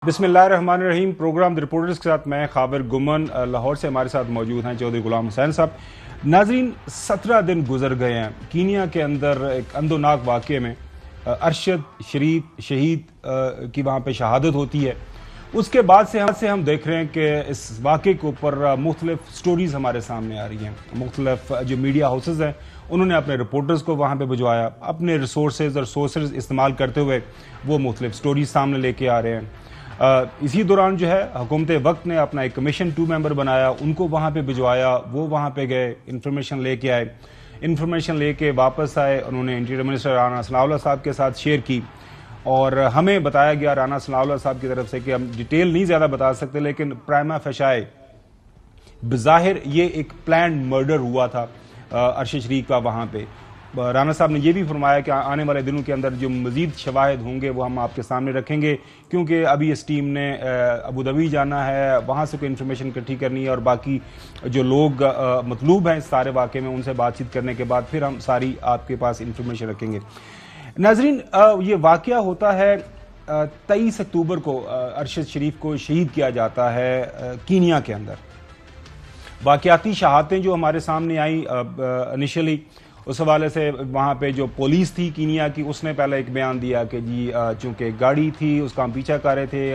बिस्मिल्लाहिर्रहमानिर्रहीम। Programme the reporters के साथ मैं खाबिर गुमन लाहौर से हमारे साथ मौजूद हैं चौधरी गुलाम हुसैन साहब। नाजरीन, 17 दिन गुजर गए हैं कीनिया के अंदर एक अंदोनाक वाक़े में। अरशद शरीफ शहीद की वहाँ पे शहादत होती है। उसके बाद से हम देख रहे हैं कि इस वाक़े के ऊपर मुख्तलिफ स्टोरीज हमारे सामने आ रही हैं। मुख्तलिफ जो मीडिया हाउसेज हैं उन्होंने अपने रिपोर्टर्स को वहाँ पे भिजवाया, अपने रिसोर्सेज और सोर्सेज इस्तेमाल करते हुए वो मुख्तलिफ स्टोरीज सामने लेके आ रहे हैं। इसी दौरान जो है हुकूमत वक्त ने अपना एक कमीशन 2 मेंबर बनाया, उनको वहाँ पे भिजवाया, वो वहाँ पे गए, इंफॉर्मेशन लेके आए, इंफॉर्मेशन लेके वापस आए, उन्होंने इंटीरियर मिनिस्टर राना सनाउल्लाह साहब के साथ शेयर की और हमें बताया गया राना सनाउल्लाह साहब की तरफ से कि हम डिटेल नहीं ज़्यादा बता सकते, लेकिन प्राइमा फेशाए बज़ाहिर ये एक प्लान मर्डर हुआ था अरशद शरीफ का वहाँ पे। राना साहब ने यह भी फरमाया कि आने वाले दिनों के अंदर जो मजीद शवाहिद होंगे वो हम आपके सामने रखेंगे, क्योंकि अभी इस टीम ने अबू धाबी जाना है, वहाँ से कोई इन्फॉर्मेशन इकट्ठी करनी है और बाकी जो लोग मतलूब हैं इस सारे वाक़े में उनसे बातचीत करने के बाद फिर हम सारी आपके पास इंफॉर्मेशन रखेंगे। नाजरीन, ये वाक़या होता है 23 अक्टूबर को अरशद शरीफ को शहीद किया जाता है कीनिया के अंदर। वाक़याती शहादतें जो हमारे सामने आई इनिशियली, उस हवाले से वहाँ पे जो पुलिस थी कीनिया की उसने पहले एक बयान दिया कि जी चूँकि गाड़ी थी उसका हम पीछा कर रहे थे,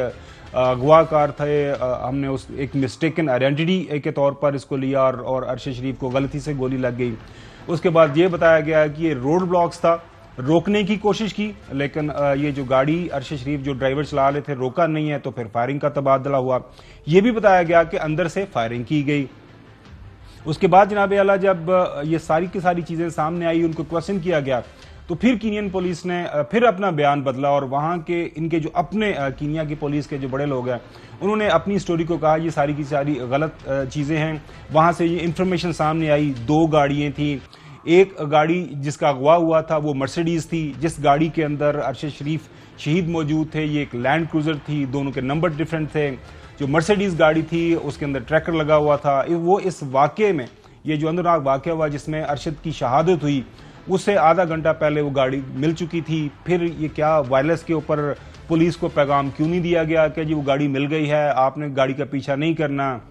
अगवाकार थे, हमने उस एक मिस्टेकन आइडेंटिटी के तौर पर इसको लिया और अरशद शरीफ को गलती से गोली लग गई। उसके बाद ये बताया गया कि ये रोड ब्लॉक्स था, रोकने की कोशिश की, लेकिन ये जो गाड़ी अरशद शरीफ जो ड्राइवर चला रहे थे रोका नहीं है, तो फिर फायरिंग का तबादला हुआ। ये भी बताया गया कि अंदर से फायरिंग की गई। उसके बाद जनाब आला जब ये सारी की सारी चीज़ें सामने आई, उनको क्वेश्चन किया गया, तो फिर कीनियन पुलिस ने फिर अपना बयान बदला और वहाँ के इनके जो अपने कीनिया की पुलिस के जो बड़े लोग हैं उन्होंने अपनी स्टोरी को कहा ये सारी की सारी गलत चीज़ें हैं। वहाँ से ये इंफॉर्मेशन सामने आई, 2 गाड़ियाँ थी, एक गाड़ी जिसका अगवा हुआ था वो मर्सिडीज़ थी, जिस गाड़ी के अंदर अरशद शरीफ शहीद मौजूद थे ये एक लैंड क्रूज़र थी, दोनों के नंबर डिफरेंट थे। जो मर्सिडीज गाड़ी थी उसके अंदर ट्रैकर लगा हुआ था। वो इस वाक़े में ये जो अंदरनाक वाक़या हुआ जिसमें अरशद की शहादत हुई उससे आधा घंटा पहले वो गाड़ी मिल चुकी थी। फिर ये क्या वायरलेस के ऊपर पुलिस को पैगाम क्यों नहीं दिया गया कि जी वो गाड़ी मिल गई है, आपने गाड़ी का पीछा नहीं करना।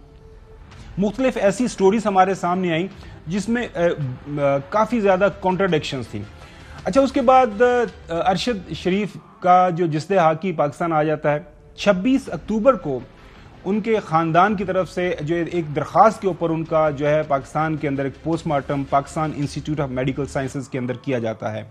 मुख्तलिफ ऐसी स्टोरीज हमारे सामने आई जिसमें काफ़ी ज़्यादा कॉन्ट्राडिक्शंस थी। अच्छा, उसके बाद अरशद शरीफ का जो जिस्दे हाकी पाकिस्तान आ जाता है। 26 अक्टूबर को उनके ख़ानदान की तरफ से जो एक दरख्वास्त के ऊपर उनका जो है पाकिस्तान के अंदर एक postmortem Pakistan institute of medical sciences के अंदर किया जाता है।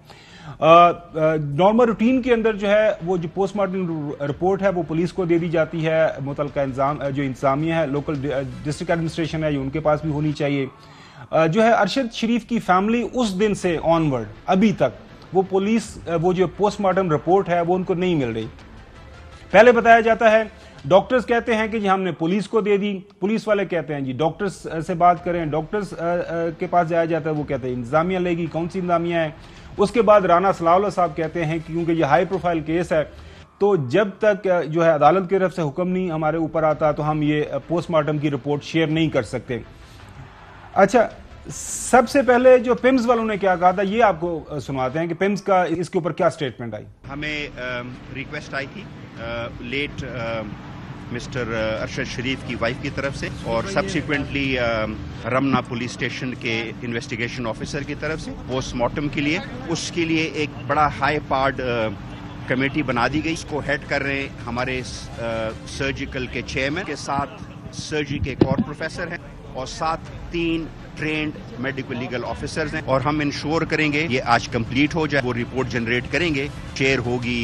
नॉर्मल रूटीन के अंदर जो है वो जो पोस्टमार्टम रिपोर्ट है वो पुलिस को दे दी जाती है। मुतलका जो इंतजामिया है, लोकल डिस्ट्रिक्ट एडमिनिस्ट्रेशन है, उनके पास भी होनी चाहिए। जो है अरशद शरीफ की फैमिली उस दिन से ऑनवर्ड अभी तक वो पुलिस वो जो पोस्टमार्टम रिपोर्ट है वो उनको नहीं मिल रही। पहले बताया जाता है, डॉक्टर्स कहते हैं कि जी हमने पुलिस को दे दी, पुलिस वाले कहते हैं जी डॉक्टर्स से बात करें, डॉक्टर्स के पास जाया जाता है, वो कहते हैं इंतजामिया लेगी, कौन सी इंतजामिया है। उसके बाद राना सनाउल्लाह साहब कहते हैं कि क्योंकि ये हाई प्रोफाइल केस है तो जब तक जो है अदालत की तरफ से हुक्म नहीं हमारे ऊपर आता तो हम ये पोस्टमार्टम की रिपोर्ट शेयर नहीं कर सकते। अच्छा, सबसे पहले जो पिम्स वालों ने क्या कहा था ये आपको सुनवाते हैं कि पिम्स का इसके ऊपर क्या स्टेटमेंट आई। हमें रिक्वेस्ट आई थी लेट मिस्टर अरशद शरीफ की वाइफ की तरफ से और सब्सिक्वेंटली रमना पुलिस स्टेशन के इन्वेस्टिगेशन ऑफिसर की तरफ से पोस्टमार्टम के लिए। उसके लिए एक बड़ा हाई पार्ड कमेटी बना दी गई। इसको हेड कर रहे हैं हमारे सर्जिकल के चेयरमैन के साथ सर्जरी के एक और प्रोफेसर हैं और साथ 3 ट्रेंड मेडिकल लीगल ऑफिसर्स हैं और हम इंश्योर करेंगे ये आज कंप्लीट हो जाए। वो रिपोर्ट जनरेट करेंगे, शेयर होगी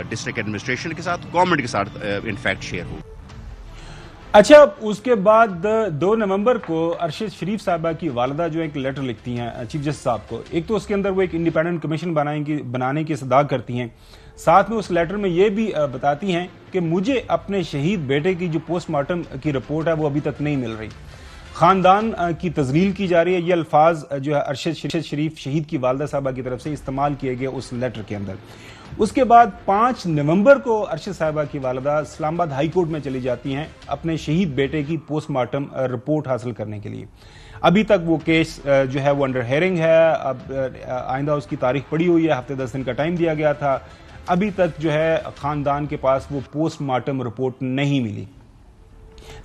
डिस्ट्रिक्ट एडमिनिस्ट्रेशन के साथ, गवर्नमेंट के साथ इनफैक्ट शेयर होगी। अच्छा, उसके बाद 2 नवंबर को अरशद शरीफ साहबा की वालिदा जो एक लेटर लिखती हैं चीफ जस्टिस साहब को। एक तो उसके अंदर वो एक इंडिपेंडेंट कमीशन बनाने की सदा करती हैं, साथ में उस लेटर में ये भी बताती हैं कि मुझे अपने शहीद बेटे की जो पोस्टमार्टम की रिपोर्ट है वो अभी तक नहीं मिल रही, खानदान की तजलील की जा रही है। ये अल्फाज जो है अरशद शरीफ शहीद की वालिदा साहबा की तरफ से इस्तेमाल किए गए उस लेटर के अंदर। उसके बाद 5 नवंबर को अरशद साहबा की वालिदा इस्लामाबाद हाई कोर्ट में चली जाती हैं अपने शहीद बेटे की पोस्टमार्टम रिपोर्ट हासिल करने के लिए। अभी तक वो केस जो है वो अंडर हेयरिंग है। अब आइंदा उसकी तारीख पड़ी हुई है, हफ्ते 10 दिन का टाइम दिया गया था। अभी तक जो है खानदान के पास वो पोस्टमार्टम रिपोर्ट नहीं मिली।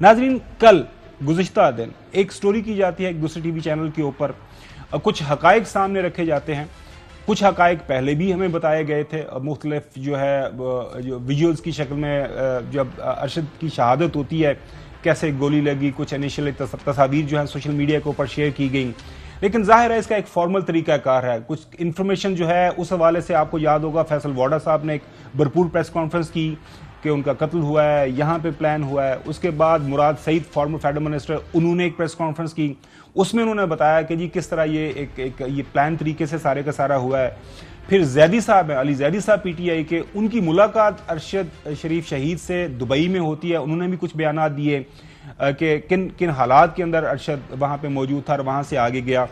नाजरीन, कल गुज़िश्ता दिन एक स्टोरी की जाती है एक दूसरे टीवी चैनल के ऊपर, कुछ हकायक सामने रखे जाते हैं। कुछ हकायक पहले भी हमें बताए गए थे, मुख्तलिफ जो है जो विजुअल्स की शक्ल में जब अरशद की शहादत होती है, कैसे गोली लगी, कुछ इनिशियल तस्वीर जो है सोशल मीडिया के ऊपर शेयर की गई। लेकिन जाहिर है इसका एक फॉर्मल तरीकाकार है। कुछ इन्फॉर्मेशन जो है उस हवाले से आपको याद होगा फैसल वाडा साहब ने एक भरपूर प्रेस कॉन्फ्रेंस की कि उनका कत्ल हुआ है, यहाँ पे प्लान हुआ है। उसके बाद मुराद सईद फॉर्मर फेडरल मिनिस्टर, उन्होंने एक प्रेस कॉन्फ्रेंस की, उसमें उन्होंने बताया कि जी किस तरह ये ये प्लान तरीके से सारे का सारा हुआ है। फिर जैदी साहब है, अली जैदी साहब पीटीआई के, उनकी मुलाकात अरशद शरीफ शहीद से दुबई में होती है। उन्होंने भी कुछ बयान दिए कि किन किन हालात के अंदर अरशद वहाँ पे मौजूद था और वहाँ से आगे गया।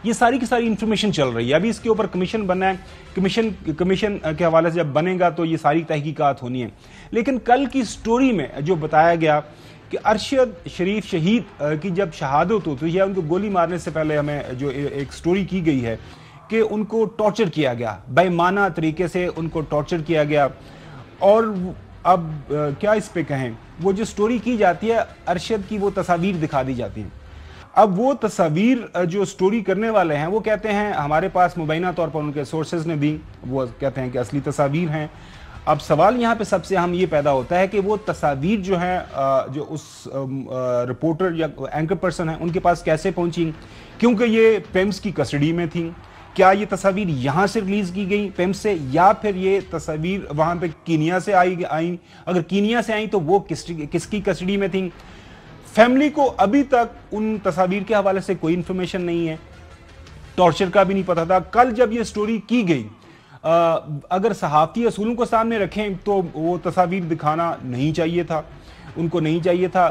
ये सारी की सारी इंफॉर्मेशन चल रही है। अभी इसके ऊपर कमीशन बनना है, कमीशन के हवाले से जब बनेगा तो ये सारी तहकीकात होनी है। लेकिन कल की स्टोरी में जो बताया गया कि अरशद शरीफ शहीद की जब शहादत होती है, उनको गोली मारने से पहले हमें जो एक स्टोरी की गई है कि उनको टॉर्चर किया गया, बेईमाना तरीके से उनको टॉर्चर किया गया। और अब क्या इस पे कहें, वो जो स्टोरी की जाती है अरशद की वो तस्वीर दिखा दी जाती है। अब वो तस्वीर जो स्टोरी करने वाले हैं वो कहते हैं हमारे पास मुबैना तौर पर उनके सोर्सेज ने दी, वो कहते हैं कि असली तस्वीर हैं। अब सवाल यहाँ पे सबसे अहम ये पैदा होता है कि वो तस्वीर जो है जो उस रिपोर्टर या एंकर पर्सन है उनके पास कैसे पहुंची, क्योंकि ये पेम्स की कस्टडी में थी। क्या ये तस्वीर यहाँ से रिलीज की गई पेम्स से, या फिर ये तस्वीर वहाँ पे कीनिया से आई? अगर कीनिया से आई तो वो किसकी कस्टडी में थी? फैमिली को अभी तक उन तस्वीर के हवाले से कोई इंफॉर्मेशन नहीं है, टॉर्चर का भी नहीं पता था। कल जब ये स्टोरी की गई, अगर सहाफ़ती असूलों को सामने रखें तो वो तस्वीर दिखाना नहीं चाहिए था, उनको नहीं चाहिए था,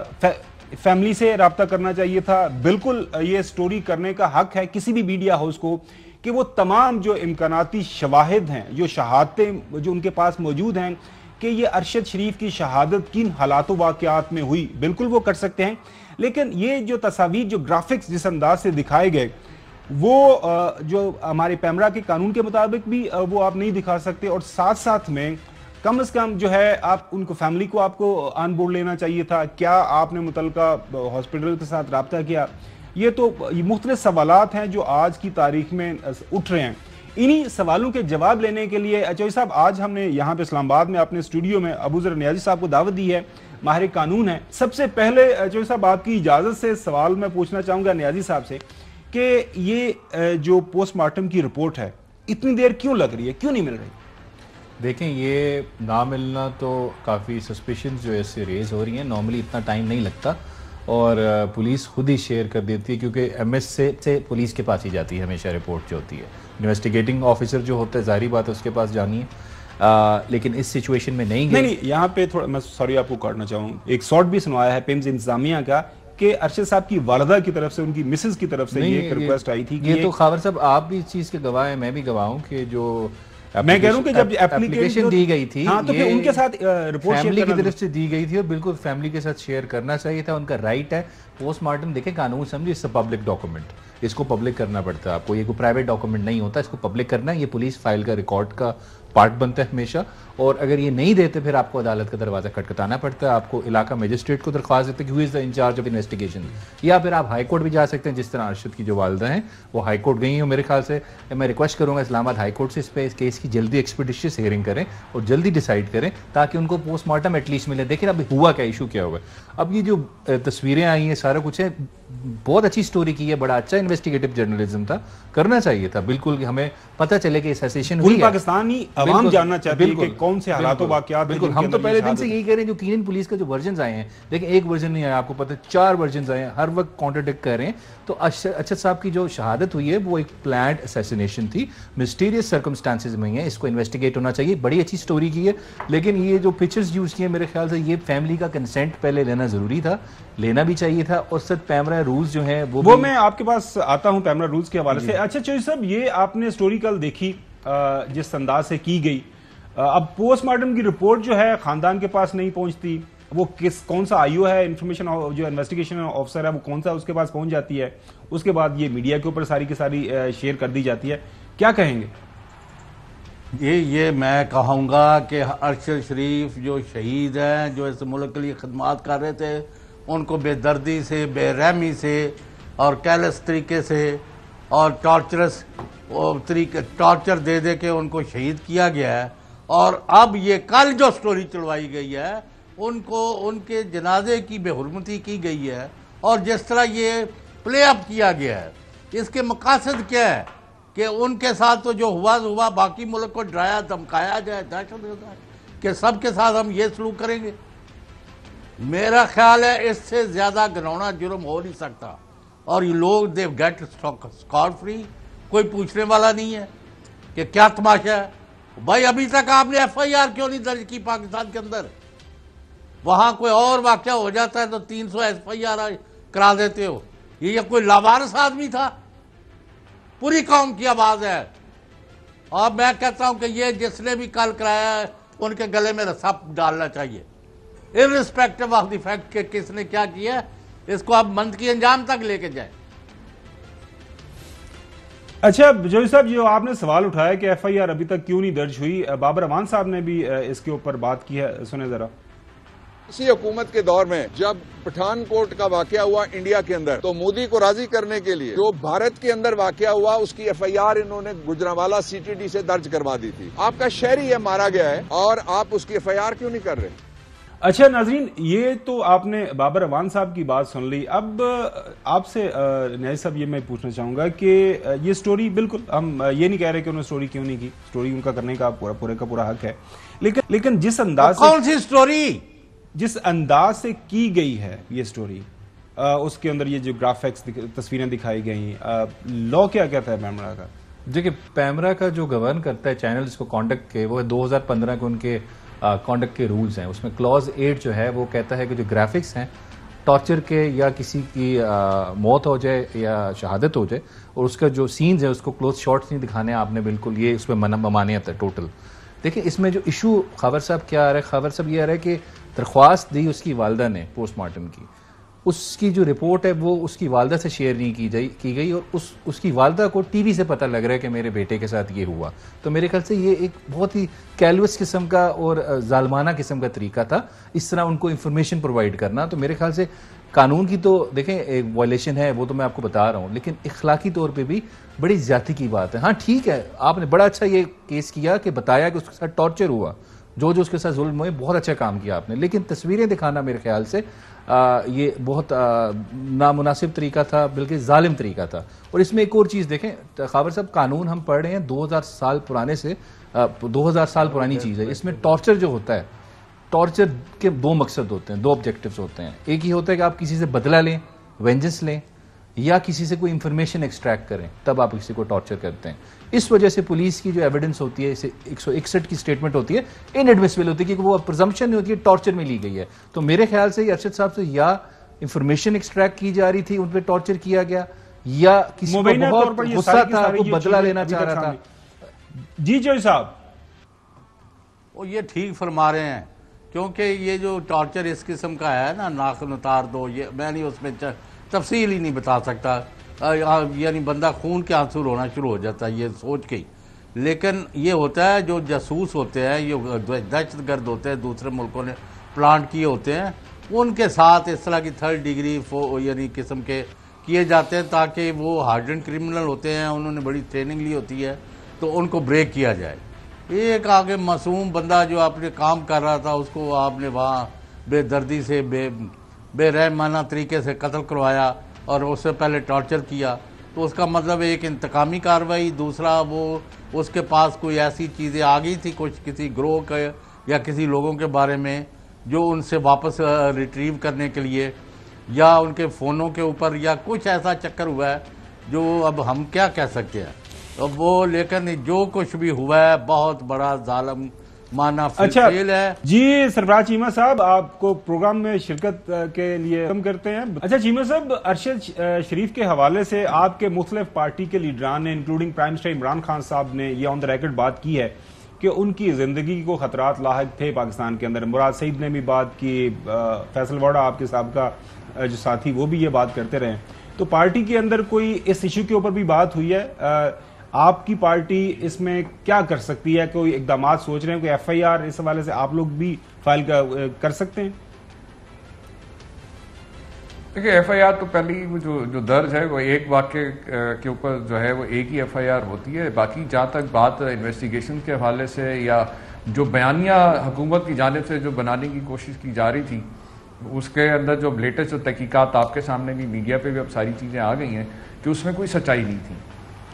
फैमिली से रब्ता करना चाहिए था। बिल्कुल ये स्टोरी करने का हक है किसी भी मीडिया हाउस को कि वो तमाम जो इम्कानाती शवाहिद हैं, जो शहादतें जो उनके पास मौजूद हैं कि ये अरशद शरीफ की शहादत किन हालातों वाक़यात में हुई, बिल्कुल वो कर सकते हैं। लेकिन ये जो तस्वीर, जो ग्राफिक्स जिस अंदाज से दिखाए गए, वो जो हमारे पैमरा के कानून के मुताबिक भी वो आप नहीं दिखा सकते। और साथ साथ में कम से कम जो है आप उनको, फैमिली को आपको ऑन बोर्ड लेना चाहिए था। क्या आपने मुतलका हॉस्पिटल के साथ रब्ता किया? ये तो ये मुख्तलिफ सवालात हैं जो आज की तारीख में उठ रहे हैं। इन्हीं सवालों के जवाब लेने के लिए चौधरी साहब आज हमने यहाँ पे इस्लामाबाद में अपने स्टूडियो में अबू ज़र नियाज़ी साहब को दावत दी है, माहिर कानून है। सबसे पहले चौधरी साहब आपकी इजाज़त से सवाल मैं पूछना चाहूँगा नियाज़ी साहब से कि ये जो पोस्टमार्टम की रिपोर्ट है इतनी देर क्यों लग रही है, क्यों नहीं मिल रही? देखें, ये ना मिलना तो काफ़ी सस्पिशंस जो है इससे रेज हो रही हैं। नॉर्मली इतना टाइम नहीं लगता और पुलिस खुद ही शेयर कर देती है, क्योंकि एमएस से पुलिस के पास ही जाती है हमेशा रिपोर्ट जो होती है। इन्वेस्टिगेटिंग ऑफिसर जो होता है ज़ाहिर बात है उसके पास जानी है, लेकिन इस सिचुएशन में नहीं। यहाँ पे थोड़ा मैं सॉरी आपको काटना चाहूँ, एक शॉर्ट भी सुनवाया है पेम्स इंतजामिया का कि अरशद साहब की वालदा की तरफ से, उनकी मिसेज की तरफ से ये रिक्वेस्ट आई थी कि ये तो खावर साहब आप भी इस चीज़ के गवाह हैं, मैं भी गवाह हूँ कि जो मैं कह रहा हूं कि जब एप्लीकेशन दी गई थी, हाँ, तो फिर उनके साथ रिपोर्ट फैमिली की तरफ से दी गई थी और बिल्कुल फैमिली के साथ शेयर करना चाहिए था, उनका राइट है। पोस्टमार्टम देखें कानून समझिए, इससे पब्लिक डॉक्यूमेंट, इसको पब्लिक करना पड़ता है आपको, ये कोई प्राइवेट डॉक्यूमेंट नहीं होता, इसको पब्लिक करना है। ये पुलिस फाइल का रिकॉर्ड का पार्ट बनता है हमेशा, और अगर ये नहीं देते फिर आपको अदालत का दरवाज़ा खटखटाना पड़ता है, आपको इलाका मजिस्ट्रेट को दरख्वास्त देते हैं कि who is the in charge of investigation, या फिर आप हाई कोर्ट भी जा सकते हैं। जिस तरह अरशद की जो वालदा हैं वो हाई कोर्ट गई हैं मेरे ख्याल से। मैं रिक्वेस्ट करूँगा इस्लामाबाद हाई कोर्ट से इस केस की जल्दी एक्सपीडिशियस हियरिंग करें और जल्दी डिसाइड करें ताकि उनको पोस्टमार्टम एटलीस्ट मिले। देखिए अब हुआ क्या, इशू क्या हुआ। अब ये जो तस्वीरें आई हैं सारा कुछ है, बहुत अच्छी स्टोरी की है, बड़ा अच्छा इन्वेस्टिगेटिव जर्नलिज्म था, करना चाहिए था बिल्कुल। हमें पता चले कि असोसिएशन हुई है, पाकिस्तानी अवाम जानना चाहती है कि कौन से हालातों वाकयात। बिल्कुल, हम तो पहले दिन से यही कह रहे हैं। जो कीनियन पुलिस का जो वर्जन आए हैं, लेकिन एक वर्जन नहीं आया, आपको पता है 4 वर्जन आए हैं, हर वक्त कॉन्ट्रडिक्ट कर रहे हैं। तो अरशद साहब की जो शहादत हुई है वो एक प्लान्ड असैसिनेशन थी, मिस्टीरियस सर्कमस्टांसेस में है, इसको इन्वेस्टिगेट होना चाहिए। बड़ी अच्छी स्टोरी की है, लेकिन ये जो पिक्चर्स यूज किए मेरे ख्याल से ये फैमिली का कंसेंट पहले लेना जरूरी था, लेना भी चाहिए था। और सर पैमरा रूल्स जो है वो मैं आपके पास आता हूं पैमरा रूल्स के हवाले से। अच्छा चौधरी साहब, ये आपने स्टोरी कल देखी जिस अंदाज से की गई, अब पोस्टमार्टम की रिपोर्ट जो है खानदान के पास नहीं पहुंचती, वो कौन सा आईओ है, इंफॉर्मेशन जो इन्वेस्टिगेशन ऑफिसर है वो कौन सा उसके पास पहुंच जाती है, उसके बाद ये मीडिया के ऊपर सारी की सारी शेयर कर दी जाती है, क्या कहेंगे? ये मैं कहूँगा कि अरशद शरीफ जो शहीद हैं, जो इस मुल्क के लिए खदमात कर रहे थे, उनको बेदर्दी से, बेरहमी से और कैलस तरीके से और टॉर्चरस तरीके टॉर्चर दे दे के उनको शहीद किया गया है। और अब ये कल जो स्टोरी चलवाई गई है, उनको उनके जनाजे की बेहुरमती की गई है और जिस तरह ये प्ले अप किया गया है, इसके मकासद क्या है कि उनके साथ तो जो हुआ, बाकी मुल्क को डराया धमकाया जाए, दहशत जाए कि सबके साथ हम ये सलूक करेंगे। मेरा ख्याल है इससे ज़्यादा घिनौना जुर्म हो नहीं सकता। और ये लोग दे गेट स्कॉट फ्री, कोई पूछने वाला नहीं है कि क्या तमाशा है। भाई अभी तक आपने FIR क्यों नहीं दर्ज की पाकिस्तान के अंदर? वहाँ कोई और वाक़या हो जाता है तो 300 FIR करा देते हो। ये कोई लावारिस आदमी था? पूरी कौम की आवाज़ है। और मैं कहता हूं कि ये जिसने भी कल कराया है, उनके गले में रस्सा डालना चाहिए, इररिस्पेक्टिव ऑफ द फैक्ट कि किसने क्या किया। इसको आप मंद की अंजाम तक लेके जाए। अच्छा जोई साहब, जो आपने सवाल उठाया कि FIR अभी तक क्यों नहीं दर्ज हुई, बाबर अमान साहब ने भी इसके ऊपर बात की है, सुने जरा। इसी हुकूमत के दौर में जब पठानकोट का वाकया हुआ इंडिया के अंदर, तो मोदी को राजी करने के लिए जो भारत के अंदर वाकया हुआ उसकी FIR इन्होंने गुजरांवाला CTD से दर्ज करवा दी थी। आपका शहरी है मारा गया है और आप उसकी FIR क्यों नहीं कर रहे? अच्छा नाजरीन, ये तो आपने बाबर अमान साहब की बात सुन ली। अब आपसे न्याय साहब ये मैं पूछना चाहूंगा कि ये स्टोरी, बिल्कुल हम ये नहीं कह रहे कि उन्होंने स्टोरी क्यों नहीं की, स्टोरी उनका करने का पूरा हक है, लेकिन जिस अंदाज से, कौन सी स्टोरी, जिस अंदाज से की गई है ये स्टोरी, उसके अंदर ये जो ग्राफिक्स तस्वीरें दिखाई गई, लॉ क्या कहता है पैमरा का? देखिए, पैमरा का जो गवर्न करता है चैनल इसको कॉन्डक्ट के, वो 2015 के उनके कॉन्डक्ट के रूल्स हैं। उसमें क्लॉज 8 जो है वो कहता है कि जो ग्राफिक्स हैं टॉर्चर के या किसी की मौत हो जाए या शहादत हो जाए और उसका जो सीन्स है उसको क्लोज शॉट्स नहीं दिखाने आपने, बिल्कुल ये उसमें ममानियत है टोटल। देखिए इसमें जो इशू खबर साहब क्या आ रहा है, खबर साहब ये आ रहा है कि दरख्वास्त दी उसकी वालदा ने पोस्टमार्टम की, उसकी जो रिपोर्ट है वो उसकी वालदा से शेयर नहीं की गई और उसकी वालदा को टीवी से पता लग रहा है कि मेरे बेटे के साथ ये हुआ। तो मेरे ख्याल से ये एक बहुत ही कैलवस किस्म का और जालमाना किस्म का तरीका था इस तरह उनको इंफॉर्मेशन प्रोवाइड करना। तो मेरे ख्याल से कानून की तो देखें एक वायलेशन है, वो तो मैं आपको बता रहा हूँ, लेकिन इखलाकी तौर पर भी बड़ी ज्यादती की बात है। हाँ ठीक है, आपने बड़ा अच्छा ये केस किया कि बताया कि उसके साथ टॉर्चर हुआ, जो उसके साथ जुल्म हुए, बहुत अच्छा काम किया आपने, लेकिन तस्वीरें दिखाना मेरे ख्याल से ये बहुत नामुनासिब तरीका था, बल्कि जालिम तरीका था। और इसमें एक और चीज़ देखें खाबर साहब, कानून हम पढ़ रहे हैं 2000 साल पुराने से 2000 साल पुरानी चीज़ है। इसमें टॉर्चर जो होता है, टॉर्चर के दो मकसद होते हैं, दो ऑब्जेक्टिव्स होते हैं। एक ही होता है कि आप किसी से बदला लें, वेंजेंस लें, या किसी से कोई इंफॉर्मेशन एक्सट्रैक्ट करें, तब आप किसी को टॉर्चर करते हैं। इस वजह से पुलिस की जो एविडेंस होती है, इसे 161 की स्टेटमेंट होती है, इनएडमिसिबल होती है, क्योंकि वो प्रिजम्पशन नहीं होती है, टॉर्चर में ली गई है। तो मेरे ख्याल से अरशद साहब से या इंफॉर्मेशन एक्सट्रैक्ट की जा रही थी, उन पर टॉर्चर किया गया, या किसी को बहुत गुस्सा था, वो बदला लेना चाह रहा था। जी जोई साहब, वो ये ठीक फरमा रहे हैं, क्योंकि ये जो टॉर्चर इस किस्म का है ना, नाखून उतार दो, ये मैं नहीं उसमें तफसील ही नहीं बता सकता, यानी बंदा खून के आंसू रोना शुरू हो जाता है ये सोच के ही। लेकिन ये होता है जो जासूस होते हैं, ये दहशतगर्द होते हैं, दूसरे मुल्कों ने प्लांट किए होते हैं, उनके साथ इस तरह की 3rd डिग्री यानी किस्म के किए जाते हैं, ताकि वो हार्डन क्रिमिनल होते हैं, उन्होंने बड़ी ट्रेनिंग ली होती है, तो उनको ब्रेक किया जाए। एक आगे मासूम बंदा जो आपने काम कर रहा था, उसको आपने वहाँ बेदर्दी से बेरहमाना तरीके से कत्ल करवाया और उससे पहले टॉर्चर किया, तो उसका मतलब एक इंतकामी कार्रवाई। दूसरा, वो उसके पास कोई ऐसी चीज़ें आ गई थी कुछ किसी ग्रोह के या किसी लोगों के बारे में, जो उनसे वापस रिट्रीव करने के लिए, या उनके फ़ोनों के ऊपर, या कुछ ऐसा चक्कर हुआ है जो अब हम क्या कह सकते हैं। तो वो, लेकिन जो कुछ भी हुआ है बहुत बड़ा जालिम माना फेल है। जी सरफराज चीमा साहब, आपको प्रोग्राम में शिरकत के लिए हम करते हैं। अच्छा चीमा साहब, अरशद शरीफ के हवाले से आपके मुख्तलिफ पार्टी के लीडरान ने, including prime minister Imran Khan साहब ने ये ऑन द रिकॉर्ड बात की है कि उनकी जिंदगी को खतरात लाहिक थे पाकिस्तान के अंदर। मुराद सईद ने भी बात की, फैसल वाड़ा आपके साहब का जो साथी, वो भी ये बात करते रहे। तो पार्टी के अंदर कोई इस इशू के ऊपर भी बात हुई है? आपकी पार्टी इसमें क्या कर सकती है? कोई इकदाम सोच रहे हैं? कोई FIR इस हवाले से आप लोग भी फाइल कर सकते हैं? देखिए, FIR तो पहली जो दर्ज है वो एक वाक्य के ऊपर जो है वो एक ही FIR होती है। बाकी जहाँ तक बात इन्वेस्टिगेशन के हवाले से या जो बयानिया हुकूमत की जानिब से जो बनाने की कोशिश की जा रही थी, उसके अंदर जो लेटेस्ट जो तहकीकात आपके सामने भी मीडिया पे भी अब सारी चीज़ें आ गई हैं कि उसमें कोई सच्चाई नहीं थी।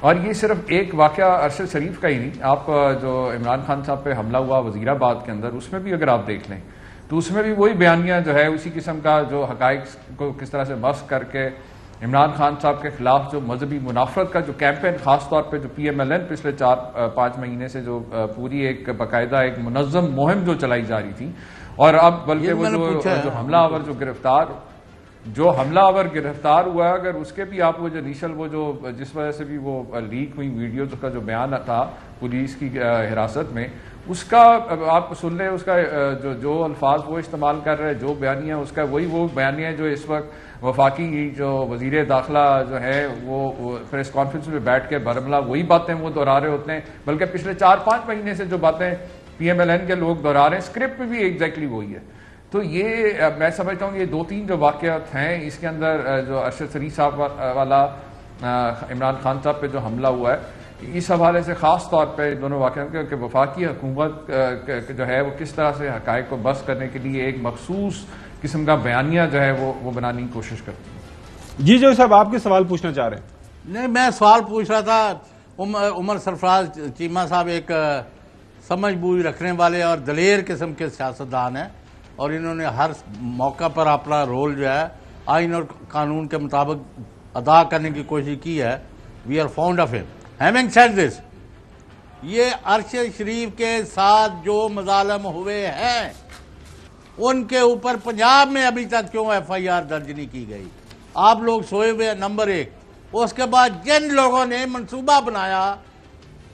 और ये सिर्फ एक वाक़या अरशद शरीफ का ही नहीं, आप जो इमरान खान साहब पे हमला हुआ वज़ीराबाद के अंदर, उसमें भी अगर आप देख लें तो उसमें भी वही बयानिया जो है उसी किस्म का जो हकाइक को किस तरह से मस्क करके इमरान खान साहब के खिलाफ जो मजहबी मुनाफरत का जो कैंपेन, खास तौर पे जो PMLN पिछले 4-5 महीने से जो पूरी एक बाकायदा एक मुनज़्ज़म मुहिम जो चलाई जा रही थी, और अब बल्कि वो जो हमलावर जो हमलावर गिरफ्तार हुआ है, अगर उसके भी आप वो जो इनिशियल वो जो जिस वजह से भी वो लीक हुई वीडियो का जो बयान था पुलिस की हिरासत में, उसका आप सुन लें, उसका जो अल्फाज वो इस्तेमाल कर रहे हैं, जो बयानिया उसका वही वो बयानिया जो इस वक्त वफाकी जो वजीर दाखिला जो है वो प्रेस कॉन्फ्रेंस में बैठ के बरमला वही बातें वो दोहरा रहे होते हैं, बल्कि पिछले 4-5 महीने से जो बातें PMLN के लोग दोहरा रहे हैं, स्क्रिप्ट भी एग्जैक्टली वही है। तो ये मैं समझता हूँ ये 2-3 जो वाक़यात हैं, इसके अंदर जो अरशद शरीफ साहब वाला इमरान खान साहब पे जो हमला हुआ है, इस हवाले से ख़ास तौर पे दोनों वाक़यात कि वफाकी हुकूमत जो है वो किस तरह से हक़ाइक़ को बस करने के लिए एक मखसूस किस्म का बयानिया जो है वो बनाने की कोशिश करती है। जी जो साहब, आपके सवाल पूछना चाह रहे हैं? नहीं, मैं सवाल पूछ रहा था। उमर सरफराज चीमा साहब एक समझ बूझ रखने वाले और दलेर किस्म के सियासतदान हैं, और इन्होंने हर मौका पर अपना रोल जो है आइन और कानून के मुताबिक अदा करने की कोशिश की है। We are found of him. Having said this, ये अरशद शरीफ के साथ जो मजालम हुए हैं उनके ऊपर पंजाब में अभी तक क्यों FIR दर्ज नहीं की गई? आप लोग सोए हुए, नंबर 1। उसके बाद जिन लोगों ने मंसूबा बनाया